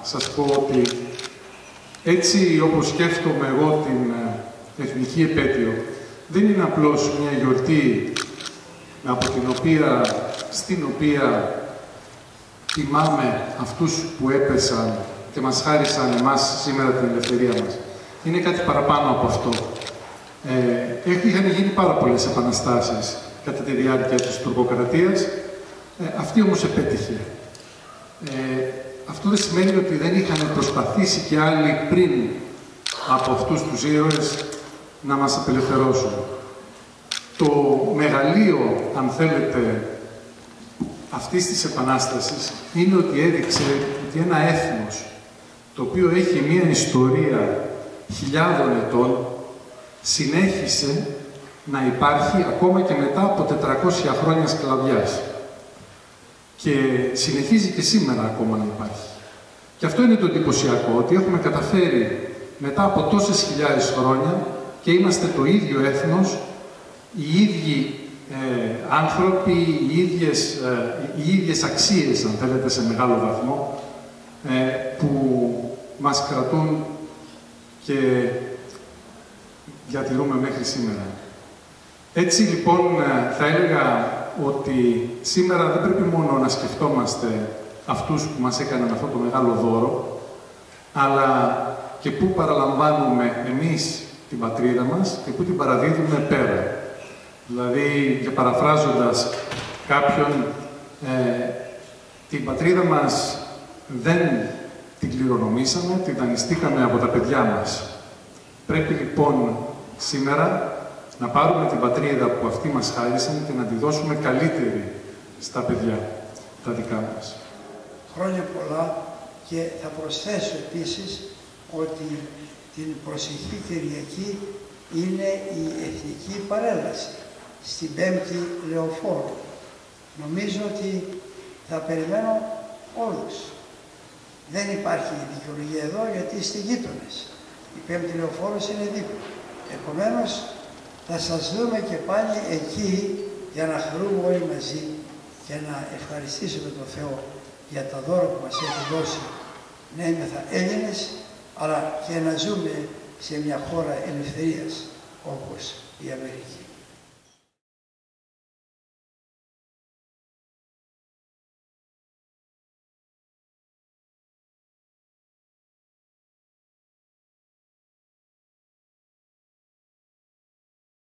σας πω ότι έτσι όπως σκέφτομαι εγώ την εθνική επέτειο, δεν είναι απλώς μια γιορτή στην οποία τιμάμε αυτούς που έπεσαν και μας χάρισαν εμάς σήμερα την ελευθερία μας. Είναι κάτι παραπάνω από αυτό. Είχαν γίνει πάρα πολλές επαναστάσεις κατά τη διάρκεια της τουρκοκρατίας. Αυτή όμως επέτυχε. Αυτό δεν σημαίνει ότι δεν είχαν προσπαθήσει και άλλοι πριν από αυτούς τους ήρωες να μας απελευθερώσουν. Το μεγαλείο, αν θέλετε, αυτής της επανάστασης είναι ότι έδειξε ότι ένα έθνος το οποίο έχει μία ιστορία χιλιάδων ετών συνέχισε να υπάρχει ακόμα και μετά από 400 χρόνια σκλαβιάς. Και συνεχίζει και σήμερα ακόμα να υπάρχει. Και αυτό είναι το εντυπωσιακό, ότι έχουμε καταφέρει μετά από τόσες χιλιάδες χρόνια και είμαστε το ίδιο έθνος, οι ίδιοι άνθρωποι, οι ίδιες αξίες, αν θέλετε, σε μεγάλο βαθμό, που μας κρατούν και διατηρούμε μέχρι σήμερα. Έτσι λοιπόν θα έλεγα ότι σήμερα δεν πρέπει μόνο να σκεφτόμαστε αυτούς που μας έκαναν αυτό το μεγάλο δώρο, αλλά και πού παραλαμβάνουμε εμείς την πατρίδα μας και πού την παραδίδουμε πέρα. Δηλαδή, και παραφράζοντας κάποιον, την πατρίδα μας δεν την κληρονομήσαμε, την δανειστήκαμε από τα παιδιά μας. Πρέπει λοιπόν σήμερα να πάρουμε την πατρίδα που αυτοί μας χάρισαν και να τη δώσουμε καλύτερη στα παιδιά, τα δικά μας. Χρόνια πολλά, και θα προσθέσω επίσης ότι την προσεχή Κυριακή είναι η εθνική παρέλαση στην 5η Λεωφόρου. Νομίζω ότι θα περιμένω όλους. Δεν υπάρχει δικαιολογία εδώ γιατί είστε γείτονες. Η 5η Λεωφόρος είναι δίπλα. Επομένως, θα σας δούμε και πάλι εκεί για να χαρούμε όλοι μαζί και να ευχαριστήσουμε τον Θεό για τα δώρα που μας έχει δώσει, να είμεθα Έλληνες, αλλά και να ζούμε σε μια χώρα ελευθερίας όπως η Αμερική.